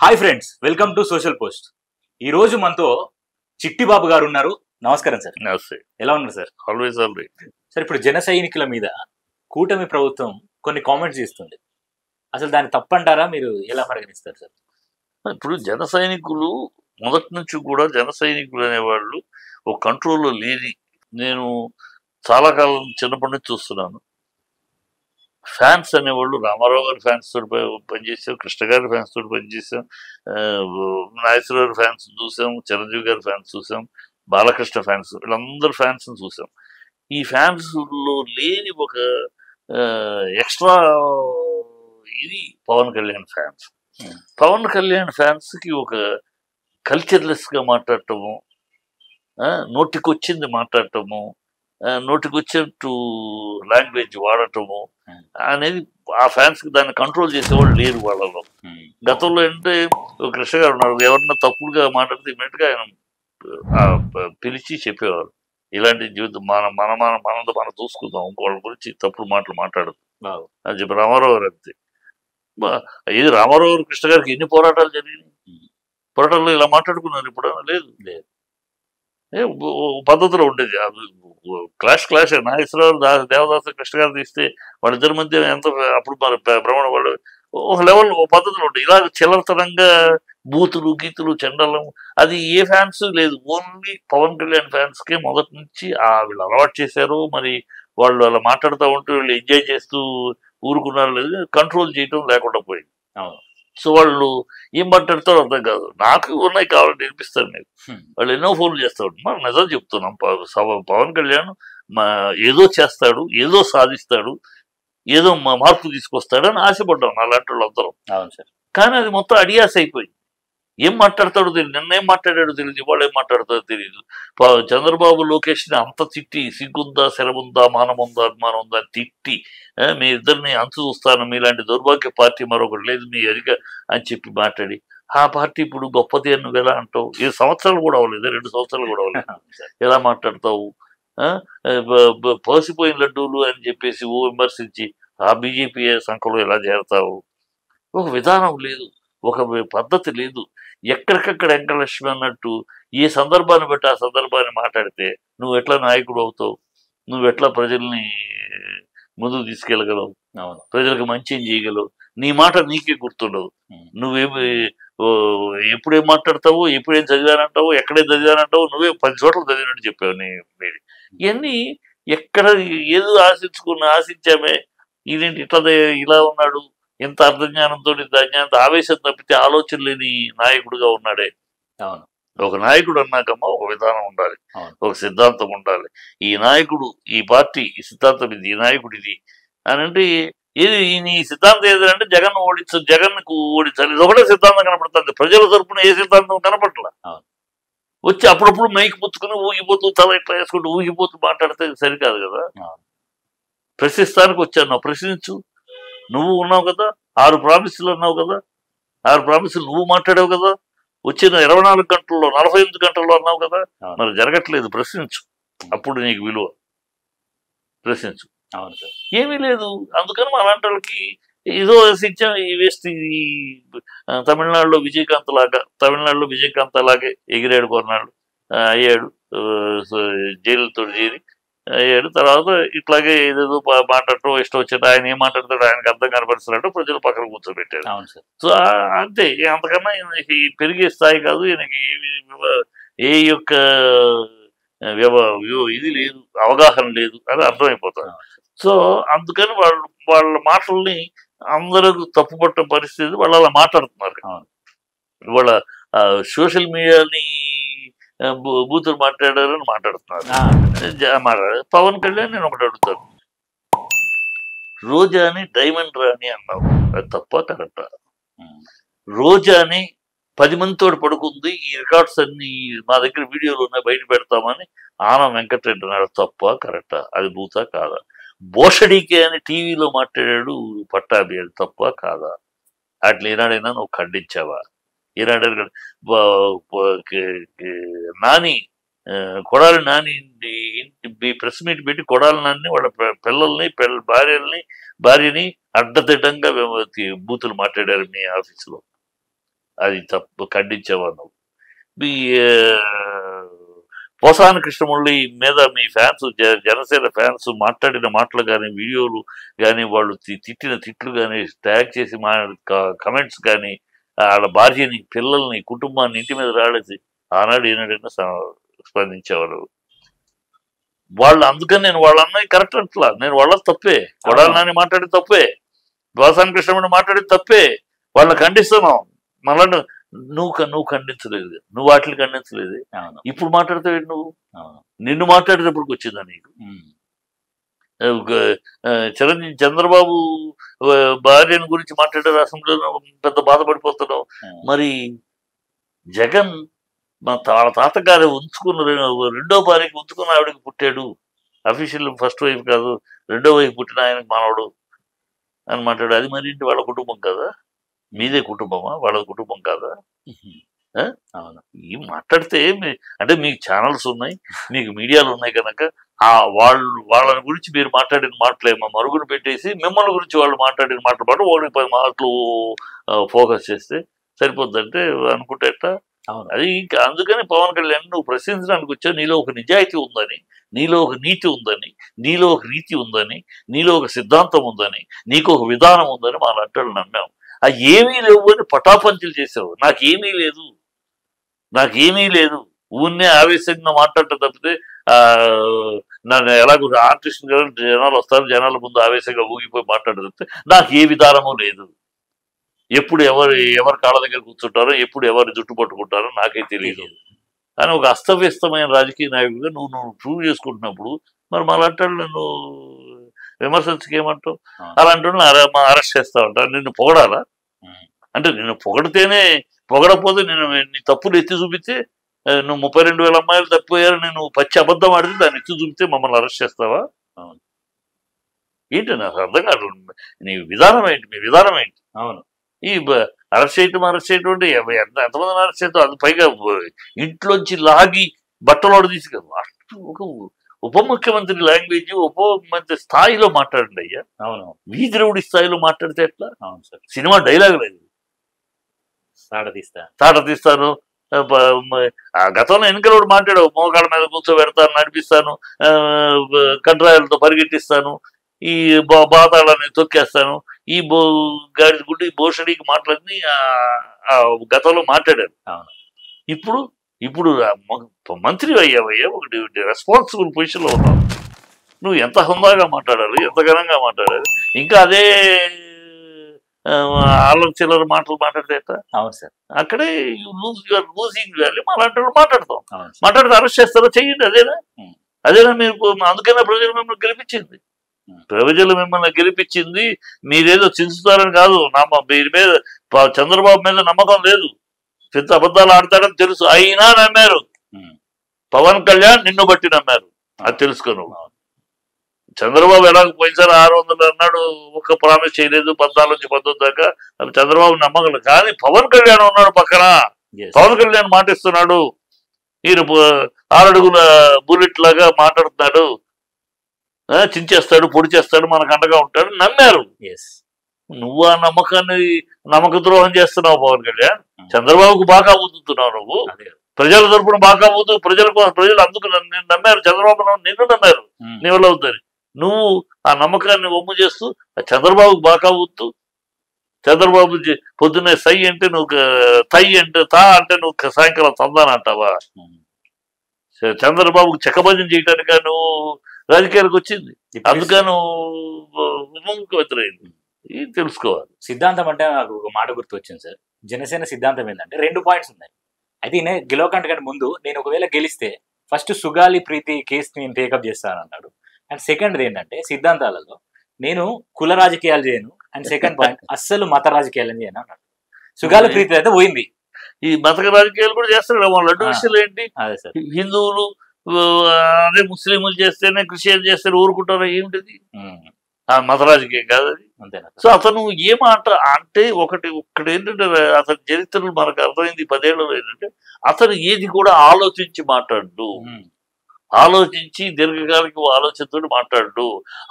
Hi friends, welcome to social post. ఈ రోజు మనతో చిట్టి బాబు గారు ఉన్నారు. నమస్కారం సార్. నమస్తే. ఎలా ఉన్నారు sir? Always all right. Sir, ఇప్పుడు జన సైనికుల మీద కూటమి ప్రభుత్వం కొన్ని కామెంట్స్ చేస్తుంది. అసలు దాన్ని తప్పంటారా? మీరు ఎలా పరిగణిస్తారు సార్? ఇప్పుడు జన సైనికులు మొదటి నుంచి కూడా జన సైనికులు అనేవాళ్ళు ఒక కంట్రోల్లో లేని నేను చాలా కాలం చిన్నప్పటి నుంచి చూస్తున్నాను. ఫ్యాన్స్ అనేవాళ్ళు రామారావు గారి ఫ్యాన్స్ తోటి పనిచేసాం, కృష్ణ గారి ఫ్యాన్స్ తోటి పనిచేసాం, నాగేశ్వరరావు గారి ఫ్యాన్స్ చూసాం, చిరంజీవి గారి ఫ్యాన్స్ చూసాం, బాలకృష్ణ ఫ్యాన్స్, వీళ్ళందరూ ఫ్యాన్స్ చూసాం. ఈ ఫ్యాన్స్ లో లేని ఒక ఎక్స్ట్రా ఇది పవన్ కళ్యాణ్ ఫ్యాన్స్. పవన్ కళ్యాణ్ ఫ్యాన్స్ కి ఒక కల్చర్లెస్ గా మాట్లాడటము, నోటికొచ్చింది మాట్లాడటము, నోటికొచ్చేట్టు లాంగ్వేజ్ వాడటము అనేది ఆ ఫ్యాన్స్ కి దాన్ని కంట్రోల్ చేసేవాళ్ళు లేరు వాళ్ళలో. గతంలో అంటే కృష్ణ గారు ఉన్నారు, ఎవరన్నా తప్పుడుగా మాట్లాడితే ఇమీడియట్ గా ఆయన పిలిచి చెప్పేవారు, ఇలాంటి జీవితం మనంతో మనం చూసుకుందాం, ఇంకోళ్ళ గురించి తప్పుడు మాటలు మాట్లాడదు అని చెప్పి. రామారావు గారు అంతే. ఇది రామారావు గారు కృష్ణ గారికి ఎన్ని పోరాటాలు జరిగినాయి, పోరాటాల్లో ఇలా మాట్లాడుకున్నారు ఇప్పుడు లేదు. పద్ధతిలో ఉండేది క్లాష్ నాగేశ్వరరావు దేవదాసు కృష్ణ గారు తీస్తే వాళ్ళిద్దరి మధ్య ఎంత అప్పుడు మరి భ్రమణ వాళ్ళు ఒక లెవెల్ ఒక పద్ధతిలో ఉండేది. ఇలా చిల్లరతనంగా బూతులు గీతులు చండలం అది ఏ ఫ్యాన్స్ లేదు, ఓన్లీ పవన్ కళ్యాణ్ ఫ్యాన్స్ కే మొదటి నుంచి వీళ్ళు అలవాటు చేశారు. మరి వాళ్ళు అలా మాట్లాడుతూ ఉంటూ వీళ్ళు ఎంజాయ్ చేస్తూ ఊరుకున్నారు, లేదు కంట్రోల్ చేయటం లేకుండా పోయింది. సో వాళ్ళు ఏం మాట్లాడతారో అర్థం కాదు. నాకు ఉన్నాయి కావాలని నేర్పిస్తారు మీకు. వాళ్ళు ఎన్నో ఫోన్లు చేస్తాడు. మనం నిజం చెప్తున్నాం, పవన్ కళ్యాణ్ ఏదో చేస్తాడు, ఏదో సాధిస్తాడు, ఏదో మార్పు తీసుకొస్తాడు అని ఆశపడ్డాం అలాంటి వాళ్ళు అందరం. కానీ అది మొత్తం అడియాస్ అయిపోయింది. ఏం మాట్లాడతాడో తెలియదు, నిన్న ఏం మాట్లాడాడో తెలియదు, ఇవాళ ఏం మాట్లాడతాడో తెలియదు. చంద్రబాబు లోకేష్ని అంత తిట్టి సిగ్గుందా శరముందా మానముందా అభిమానం ఉందా తిట్టి మీ ఇద్దరిని అంచు చూస్తాను, మీలాంటి దౌర్భాగ్య పార్టీ మరొకటి లేదు మీ అరిగా అని చెప్పి మాట్లాడి ఆ పార్టీ ఇప్పుడు గొప్పది అని నువ్వు ఎలా అంటావు? 7 సంవత్సరాలు కూడా అవ్వలేదు, 2 సంవత్సరాలు కూడా అవ్వలేదు, ఎలా మాట్లాడతావు? పోసిపోయిన లడ్డూలు అని చెప్పేసి విమర్శించి ఆ బీజేపీ సంఖ్యలో ఎలా చేరతావు? ఒక విధానం లేదు, ఒక పద్ధతి లేదు. ఎక్కడికక్కడ వెంకటలక్ష్మి అన్నట్టు ఏ సందర్భాన్ని బట్టి ఆ సందర్భాన్ని మాట్లాడితే నువ్వు ఎట్లా నాయకుడు అవుతావు, నువ్వు ఎట్లా ప్రజల్ని ముందుకు తీసుకెళ్ళగలవు, ప్రజలకు మంచి ఏం చేయగలవు, నీ మాట నీకే గుర్తుండదు. నువ్వేమి ఎప్పుడేం మాట్లాడతావు, ఎప్పుడేం చదివానంటావు, ఎక్కడేం చదివానంటావు, నువ్వే 10 చోట్ల చదివినట్టు చెప్పావు. ఇవన్నీ ఎక్కడ ఏదో ఆశించామే, ఇదేంటి ఇట్లా ఇలా ఉన్నాడు, ఇంత అర్థజ్ఞానంతో ఇంత అజ్ఞానంతో ఆవేశం తప్పితే ఆలోచన లేని నాయకుడుగా ఉన్నాడే. ఒక నాయకుడు అన్నాకమ్మా ఒక విధానం ఉండాలి, ఒక సిద్ధాంతం ఉండాలి. ఈ నాయకుడు ఈ పార్టీ ఈ సిద్ధాంతం ఇది, ఈ నాయకుడు ఇది అని అంటే ఏది నీ సిద్ధాంతం ఏదంటే జగన్ జగన్కు ఓడించాలి, ఇది ఒకటే సిద్ధాంతం కనపడుతుంది. ప్రజల తరపున ఏ సిద్ధాంతం కనపడలా. వచ్చి అప్పుడప్పుడు మైకి పుచ్చుకుని ఊగిపోతూ తల ఇట్లా వేసుకుంటూ ఊగిపోతూ మాట్లాడితే సరికాదు కదా. ప్రశ్నిస్తానికి వచ్చాను, నువ్వు ప్రశ్నించు. నువ్వు ఉన్నావు కదా, 6 ప్రామిసులు అన్నావు కదా, 6 ప్రామిసులు నువ్వు మాట్లాడావు కదా, వచ్చిన 24 గంటల్లో 48 గంటల్లో అన్నావు కదా, మరి జరగట్లేదు. ప్రశ్నించు, అప్పుడు నీకు విలువ. ప్రశ్నించు. ఏమీ లేదు. అందుకని అలాంటి వాళ్ళకి ఏదో శిక్ష వేస్తే తమిళనాడులో విజయకాంత్ అలాగే ఎగిరాడు, కొన్నాడు అయ్యాడు, జైలుతో చేరి అయ్యాడు. తర్వాత ఇట్లాగే ఏదేదో మాట్లాడటం ఇష్టం వచ్చేట ఆయన ఏం మాట్లాడతాడు ఆయనకు అర్థం కనపరుస్తున్నట్టు ప్రజలు పక్కన కూర్చోబెట్టాడు. సో అంతే, అంతకన్నా ఈయనకి పెరిగే స్థాయి కాదు, ఈయనకి ఏ యొక్క ఇది లేదు, అవగాహన లేదు అని అర్థమైపోతారు. సో అందుకని వాళ్ళ మాటల్ని అందరూ తప్పుపట్ట పరిస్థితి, వాళ్ళు అలా మాట్లాడుతున్నారు. వాళ్ళ సోషల్ మీడియాని బూతులు మాట్లాడారని మాట్లాడుతున్నారు. పవన్ కళ్యాణ్ నేను ఒకటి అడుగుతాను, రోజాని డైమండ్ రాణి అన్నావు, అది తప్ప కరెక్టా? రోజాని 10 మందితో పడుకుంది, ఈ రికార్డ్స్ అన్ని మా దగ్గర వీడియోలు ఉన్నాయి బయట పెడతామని ఆనం వెంకటరెడ్డి అన్నాడు, తప్ప కరెక్టా? అది భూతా కాదా? బోషడికే అని టీవీలో మాట్లాడాడు పట్టాభి, అది తప్ప కాదా? అట్లా ఈనాడైనా నువ్వు ఖండించావా? ఈనాడు నాని కొడాలి నాని ప్రెస్ మీట్ పెట్టి కొడాలి నాని వాళ్ళ పిల్లల్ని భార్యని అడ్డదిడ్డంగా బూతులు మాట్లాడారు మీ ఆఫీసులో. అది తప్పు, ఖండించేవాడు. మీ పోసాని కృష్ణమురళి మీద మీ ఫ్యాన్స్, జనసేన ఫ్యాన్స్ మాట్లాడిన మాటలు కానీ, వీడియోలు కానీ, వాళ్ళు తిట్టిన తిట్లు కానీ, ట్యాగ్ చేసి కమెంట్స్ కానీ, వాళ్ళ భార్యని, పిల్లల్ని, కుటుంబాన్ని ఇంటి మీద రాడేసి ఆనాడు ఏనాడైనా స్పందించేవారు వాళ్ళు. అందుకని నేను వాళ్ళ అన్నయ్య కరెక్ట్ అట్లా, నేను వాళ్ళ తప్పే, కొడాలి నాని మాట్లాడి తప్పే, పోసాని కృష్ణమురళి మాట్లాడి తప్పే, వాళ్ళని ఖండిస్తున్నాం. మళ్ళా నువ్వు ఖండించలేదు, నువ్వు వాటిని ఖండించలేదు, ఇప్పుడు మాట్లాడతావు నువ్వు. నిన్ను మాట్లాడేటప్పటికి వచ్చిందా నీకు? చంద్రబాబు భార్యను గురించి మాట్లాడారు అసెంబ్లీలో, పెద్ద బాధపడిపోతున్నావు. మరి జగన్ వాళ్ళ తాతగారు ఉంచుకున్న రెండో భార్యకి ఉంచుకున్న ఆవిడకి పుట్టాడు, అఫీషియల్ ఫస్ట్ వైఫ్ కాదు, రెండో వైఫ్ పుట్టిన ఆయనకు మానవుడు అని మాట్లాడు. అది మరి ఇంటి వాళ్ళ కుటుంబం కదా, మీదే కుటుంబమా, వాళ్ళ కుటుంబం కాదా? ఈ మాట్లాడితే అంటే మీకు ఛానల్స్ ఉన్నాయి, మీకు మీడియాలు ఉన్నాయి కనుక వాళ్ళని గురించి మీరు మాట్లాడిన మాటలేమో మరుగున పెట్టేసి మిమ్మల్ని గురించి వాళ్ళు మాట్లాడిన మాటలు పాటు 1-10 మాటలు ఫోకస్ చేస్తే సరిపోద్దంటే అనుకుంటే అది. ఇంకా అందుకని పవన్ కళ్యాణ్ నువ్వు ప్రశ్నించడానికి వచ్చావు. నీలో ఒక నిజాయితీ ఉందని, నీలో ఒక నీతి ఉందని, నీలో ఒక రీతి ఉందని, నీలో ఒక సిద్ధాంతం ఉందని, నీకు ఒక విధానం ఉందని మా లట్టలు నమ్మాం. అది ఏమీ లేవు అని పటాపంచలు చేసావు. నాకేమీ లేదు, ఊరినే ఆవేశంగా మాట్లాడటం తప్పితే నన్ను ఎలాగో ఆర్టిస్ట్ గారు జనాలు వస్తారు, జనాల ముందు ఆవేశంగా ఊగిపోయి మాట్లాడటం తప్పితే నాకు ఏ విధానము లేదు. ఎప్పుడు ఎవరి కాళ్ళ దగ్గర కూర్చుంటారో, ఎప్పుడు ఎవరి జుట్టు పట్టుకుంటారో నాకే తెలియదు అని ఒక అస్తవ్యస్తమైన రాజకీయ నాయకుడిగా నువ్వు ప్రూవ్ చేసుకుంటున్నప్పుడు మరి మా లాంటి నన్ను విమర్శించకేమంటావు? అలాంటి అరెస్ట్ చేస్తావంట. నిన్ను పొగడాలా? అంటే నిన్ను పొగడపోతే నేను నీ తప్పులు ఎత్తి చూపితే, నువ్వు 32,000 అమ్మాయిలు తప్పిపోయారు, నేను పచ్చి అబద్ధం ఆడితే దాన్ని ఎత్తి చూపితే మమ్మల్ని అరెస్ట్ చేస్తావా? ఏంటి నాకు అర్థం కాదు. నీ విధానం ఏంటి, మీ విధానం ఏంటి? అవును, ఈ అరెస్ట్ చేయటం అంటే ఎంతమందిని అరెస్ట్ చేస్తాం? అది పైగా ఇంట్లోంచి లాగి బట్టలోడు తీసుకెళ్ళి ఒక ఉప ముఖ్యమంత్రి లాంగ్వేజ్, ఉప ముఖ్యమంత్రి స్థాయిలో మాట్లాడండి అయ్యా. అవును, వీధిరవుడి స్థాయిలో మాట్లాడితే ఎట్లా? అవును సార్, సినిమా డైలాగ్ లేదు, తాట తీస్తాను. గతంలో ఎన్నికలు మాట్లాడావు, మోకాళ్ళ మీద కూర్చోబెడతాను, నడిపిస్తాను, కంట్రాయలతో పరిగెట్టిస్తాను, ఈ బాతాళాన్ని తొక్కేస్తాను, ఈ గుడ్డి భోషడికి మాట్లాడి గతంలో మాట్లాడారు. ఇప్పుడు మంత్రి అయ్యావయ్యా, ఒకటి రెస్పాన్సిబుల్ పొజిషన్లో ఉన్నావు. నువ్వు ఎంత హుందాగా మాట్లాడాలి, ఎంత ఘనంగా మాట్లాడాలి. ఇంకా అదే చిల్లర మాటలు మాట్లాడితే అవును సార్, అక్కడే లూజింగ్ వాల్యూ. అలాంటి మాట్లాడితే అరెస్ట్ చేస్తారో చెయ్యండి. అదేనా మీరు? అందుకనే ప్రజలు మిమ్మల్ని గెలిపించింది. మీరేదో చించుతారని కాదు. మీరు మీద చంద్రబాబు మీద నమ్మకం లేదు, పెద్ద అబద్ధాలు ఆడతాడని తెలుసు, అయినా నమ్మారు. పవన్ కళ్యాణ్ నిన్ను బట్టి నమ్మారు, అది తెలుసుకోను. చంద్రబాబు ఎలాగ పోయినసారి 600 అన్నాడు, ఒక్క ప్రామిస్ చేయలేదు. 14 నుంచి 19 దాకా చంద్రబాబు నమ్మగలరు. కానీ పవన్ కళ్యాణ్ ఉన్నాడు పక్కన, పవన్ కళ్యాణ్ మాటిస్తున్నాడు, ఈయన 6 అడుగుల బుల్లెట్ లాగా మాట్లాడుతున్నాడు, చించేస్తాడు, పొడి చేస్తాడు, మనకు అండగా ఉంటాడు, నమ్మారు. నువ్వు ఆ నమ్మక ద్రోహం చేస్తున్నావు పవన్ కళ్యాణ్. చంద్రబాబుకు బాగా ఊదుతున్నావు నువ్వు, ప్రజల తరపున బాగా ఊదు. ప్రజలు అందుకు నమ్మారు, చంద్రబాబు నిన్ను నమ్మారు, నీ వల్ల అవుతుంది. నువ్వు ఆ నమ్మకాన్ని ఒమ్ము చేస్తూ చంద్రబాబుకు బాగా ఊదుతూ, చంద్రబాబు పొద్దున్నే సై అంటే నువ్వు తై అంటే అంటే నువ్వు సాయంకాలం తందాన అంటావా? చంద్రబాబుకు చెక్కభజన చేయటానిక నువ్వు రాజకీయాలకు వచ్చింది? అందుకే నువ్వు వ్యతిరేకం తెలుసుకోవాలి. సిద్ధాంతం అంటే నాకు ఒక మాట గుర్తు వచ్చింది సార్. జనసేన సిద్ధాంతం ఏంటంటే 2 పాయింట్స్ ఉన్నాయి. అయితే గెలవకంటే ముందు నేను ఒకవేళ గెలిస్తే ఫస్ట్ సుగాలి ప్రీతి కేసు నేను టేకప్ చేస్తాను అన్నాడు. అండ్ సెకండ్ ఏంటంటే సిద్ధాంతాలలో నేను కుల రాజకీయాలు చేయను. అండ్ సెకండ్ పాయింట్ అస్సలు మత రాజకీయాలు చేయను అన్నాడు. సుగాలి ప్రీతి అయితే పోయింది. ఈ మత రాజకీయాలు కూడా చేస్తాడు. వాళ్ళ లడ్డు విషయాలు ఏంటి? అదే సార్, హిందువులు అదే ముస్లింలు చేస్తేనే క్రిస్టియన్ చేస్తేనే ఊరుకుంటారా? ఏమిటిది? మత రాజకీయం కాదు అది. అంతేనా? సో అతను ఏమాట అంటే ఒకటి ఏంటంటే అతని చరిత్రలు మనకు అర్థమైంది 10 ఏళ్లలో ఏంటంటే అతను ఏది కూడా ఆలోచించి మాట్లాడు. ఆలోచించి దీర్ఘకాలిక ఆలోచనతో మాట్లాడు.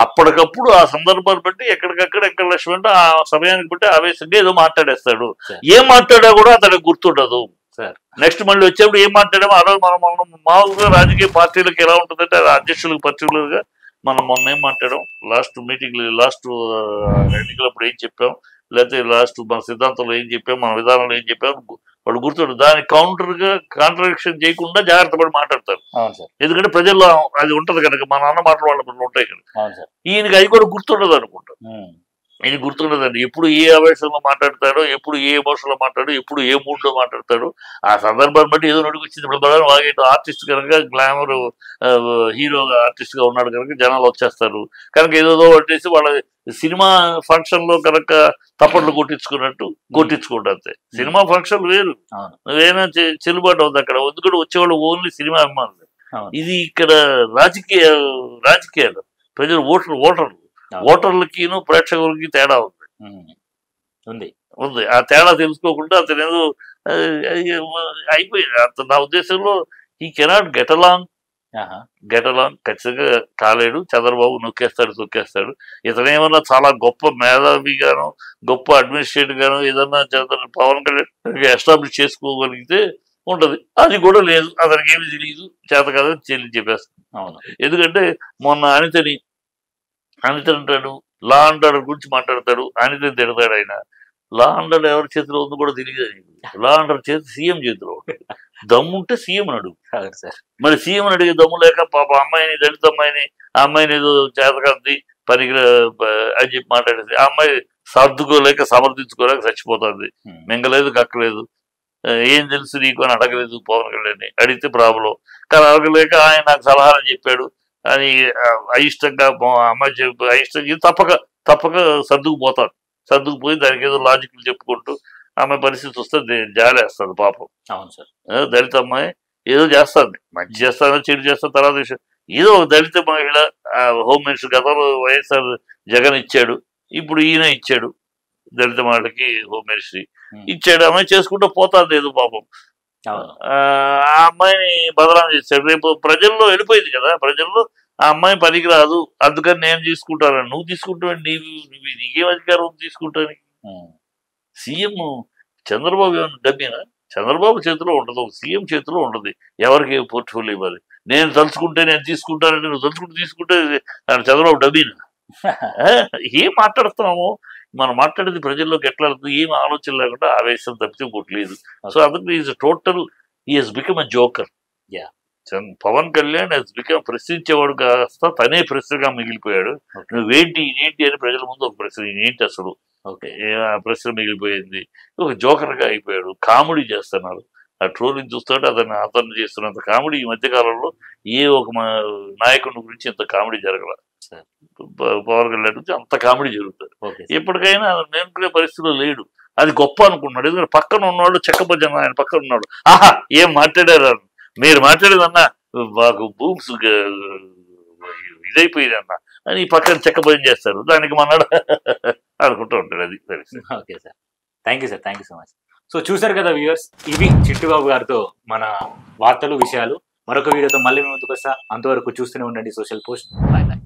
అప్పటికప్పుడు ఆ సందర్భాన్ని బట్టి ఎక్కడికక్కడ ఎక్కడ లక్ష్యం అంటే ఆ సమయానికి బట్టి ఆవేశంగా ఏదో మాట్లాడేస్తాడు. ఏం మాట్లాడా కూడా అతనికి గుర్తుండదు. నెక్స్ట్ మళ్ళీ వచ్చేప్పుడు ఏం మాట్లాడామో ఆ రోజు మనం మామూలుగా రాజకీయ పార్టీలకు ఎలా ఉంటుందంటే అధ్యక్షులకు పర్టికులర్ గా మనం మొన్న ఏం మాట్లాడాం, లాస్ట్ మీటింగ్ లాస్ట్ ఎన్నికలప్పుడు ఏం చెప్పాం, లేకపోతే లాస్ట్ మన సిద్ధాంతంలో ఏం చెప్పాం, మన విధానంలో ఏం చెప్పాం వాడు గుర్తుండదు. దానికి కౌంటర్ గా కాంట్రడిక్షన్ చేయకుండా జాగ్రత్త పడి మాట్లాడతారు. ఎందుకంటే ప్రజల్లో అది ఉంటది కనుక మన అన్న మాటలు వాళ్ళ ఉంటాయి కనుక ఈయనకి అది కూడా గుర్తుండదు అనుకుంటా. ఇది గుర్తుండదండి. ఎప్పుడు ఏ ఆవేశంలో మాట్లాడతాడో, ఎప్పుడు ఏ ఎమోషన్లో మాట్లాడో, ఎప్పుడు ఏ మూడ్లో మాట్లాడతాడు, ఆ సందర్భాన్ని బట్టి ఏదో నడికి వచ్చింది. ఇప్పుడు బలం వాగేట ఆర్టిస్ట్ కనుక గ్లామర్ హీరోగా ఆర్టిస్ట్గా ఉన్నాడు కనుక జనాలు వచ్చేస్తారు కనుక ఏదో పట్టేసి వాళ్ళ సినిమా ఫంక్షన్లో కనుక తప్పట్లు కొట్టించుకున్నట్టు కొట్టించుకుంటారు. సినిమా ఫంక్షన్ వేరు, నువ్వేనా చెల్లుబాటు అవుతుంది అక్కడ. ఎందుకంటే వచ్చేవాళ్ళు ఓన్లీ సినిమా అభిమానులు. ఇది ఇక్కడ రాజకీయాలు ప్రజలు ఓటర్లకి ప్రేక్షకులకి తేడా ఉంది. ఆ తేడా తెలుసుకోకుండా అతను ఏదో అయిపోయింది. అతను నా ఉద్దేశంలో ఈ కెనాట్ గెట్ అలాంగ్ ఖచ్చితంగా కాలేడు. చంద్రబాబు తొక్కేస్తాడు. ఇతనేమన్నా చాలా గొప్ప మేధావిగాను గొప్ప అడ్మినిస్ట్రేటివ్ గాను ఏదన్నా పవన్ కళ్యాణ్ ఎస్టాబ్లిష్ చేసుకోగలిగితే ఉంటది. అది కూడా లేదు. అతనికి ఏమి తెలియదు, చేత కాదని చెప్పేస్తాను. ఎందుకంటే మొన్న అనితని అంటాడు, లా అండ్ ఆర్డర్ గురించి మాట్లాడతాడు, అనితని తిడతాడు. ఆయన లా అండ్ ఆర్డర్ ఎవరి చేతిలో ఉందో కూడా తెలియదు. లా అండ్ ఆర్డర్ చేతి సీఎం చేతిలో ఉంటుంది. దమ్ముంటే సీఎం అడుగు. మరి సీఎం అడిగే దమ్ము లేక పాప అమ్మాయిని, దళిత అమ్మాయిని, ఆ అమ్మాయిని ఏదో చేతకంది పనికి అని చెప్పి మాట్లాడేది. ఆ అమ్మాయి సర్దుకోలేక సమర్థించుకోలేక చచ్చిపోతుంది. మింగలేదు, కక్కలేదు. ఏం తెలుసు నీకు అని అడగలేదు పవన్ కళ్యాణ్. అడిగితే ప్రాబ్లం. కానీ అడగలేక ఆయన నాకు సలహాలు చెప్పాడు అని అయిష్టంగా అమ్మాయి చెప్పి అయిష్టంగా తప్పక సర్దుకుపోయి దానికి ఏదో లాజిక్లు చెప్పుకుంటూ అమ్మాయి పరిస్థితి వస్తే జాలేస్తుంది పాపం. అవును సార్. దళిత అమ్మాయి ఏదో చేస్తుంది, మంచి చేస్తానో చెడు చేస్తాను తర్వాత విషయం. ఏదో ఒక దళిత మహిళ హోమ్ మినిస్టర్ గతంలో వైఎస్ఆర్ జగన్ ఇచ్చాడు, ఇప్పుడు ఈయన ఇచ్చాడు దళిత మహిళకి హోమ్ మినిస్ట్రీ ఇచ్చాడు. అమ్మాయి చేసుకుంటూ పోతుంది ఏదో పాపం. ఆ అమ్మాయిని బదనాం చేశాడు. రేపు ప్రజల్లో వెళ్ళిపోయింది కదా, ప్రజల్లో ఆ అమ్మాయి పనికి రాదు అందుకని నేను తీసుకుంటాను. నువ్వు తీసుకుంటావు, నీకేం అధికారం తీసుకుంటానికి? సీఎం చంద్రబాబు ఏమన్నా డబ్బినా? చంద్రబాబు చేతిలో ఉండదు, సీఎం చేతిలో ఉండదు. ఎవరికి పోర్ట్ఫోలియో ఇవ్వాలి? నేను తలుచుకుంటే నేను తీసుకుంటానంటే నువ్వు తలుచుకుంటే తీసుకుంటే చంద్రబాబు డబ్బినా? ఏం మాట్లాడుతున్నాము మనం? మాట్లాడేది ప్రజల్లోకి ఎట్లా వెళ్తుంది? ఏం ఆలోచన లేకుండా ఆవేశం తప్పితే కొట్టలేదు. సో అందుకు is total he has become a joker. Pawan Kalyan has become ప్రశ్నించేవాడు కాస్త తనే ప్రశ్నగా మిగిలిపోయాడు. నువ్వేంటి అని ప్రజల ముందు ఒక ప్రశ్న, ఏంటి అసలు ప్రశ్న మిగిలిపోయింది. ఒక జోకర్ గా అయిపోయాడు. కామెడీ చేస్తున్నారు. ఆ ట్రోలింగ్ చూస్తుంటే అతను చేస్తున్నంత కామెడీ ఈ మధ్య కాలంలో ఏ ఒక నాయకుడి గురించి ఇంత కామెడీ జరగల. పవన్ కళ్యాణ్ గురించి అంత కామెడీ జరుగుతుంది. ఎప్పటికైనా నేర్చుకునే పరిస్థితిలో లేడు. అది గొప్ప అనుకున్నాడు. ఎందుకంటే పక్కన ఉన్నవాడు చెక్కబజ్జన ఆయన పక్కన ఉన్నాడు. ఆహా ఏం మాట్లాడారు, మీరు మాట్లాడేదన్నా మాకు భూమ్స్ ఇదైపోయిందన్న అని పక్కన చెక్కబజ్జన చేస్తారు. దానికి మన్నాడు అనుకుంటూ ఉంటాడు. అది okay sir, thank you sir, thank you so much. So చూసారు కదా వ్యూవర్స్, ఇవి చిట్టిబాబు గారితో మన వార్తలు విషయాలు. మరొక వీడియోతో మళ్ళీ ముందుకు వస్తా. అంతవరకు చూస్తూనే ఉండండి సోషల్ పోస్ట్. Bye bye.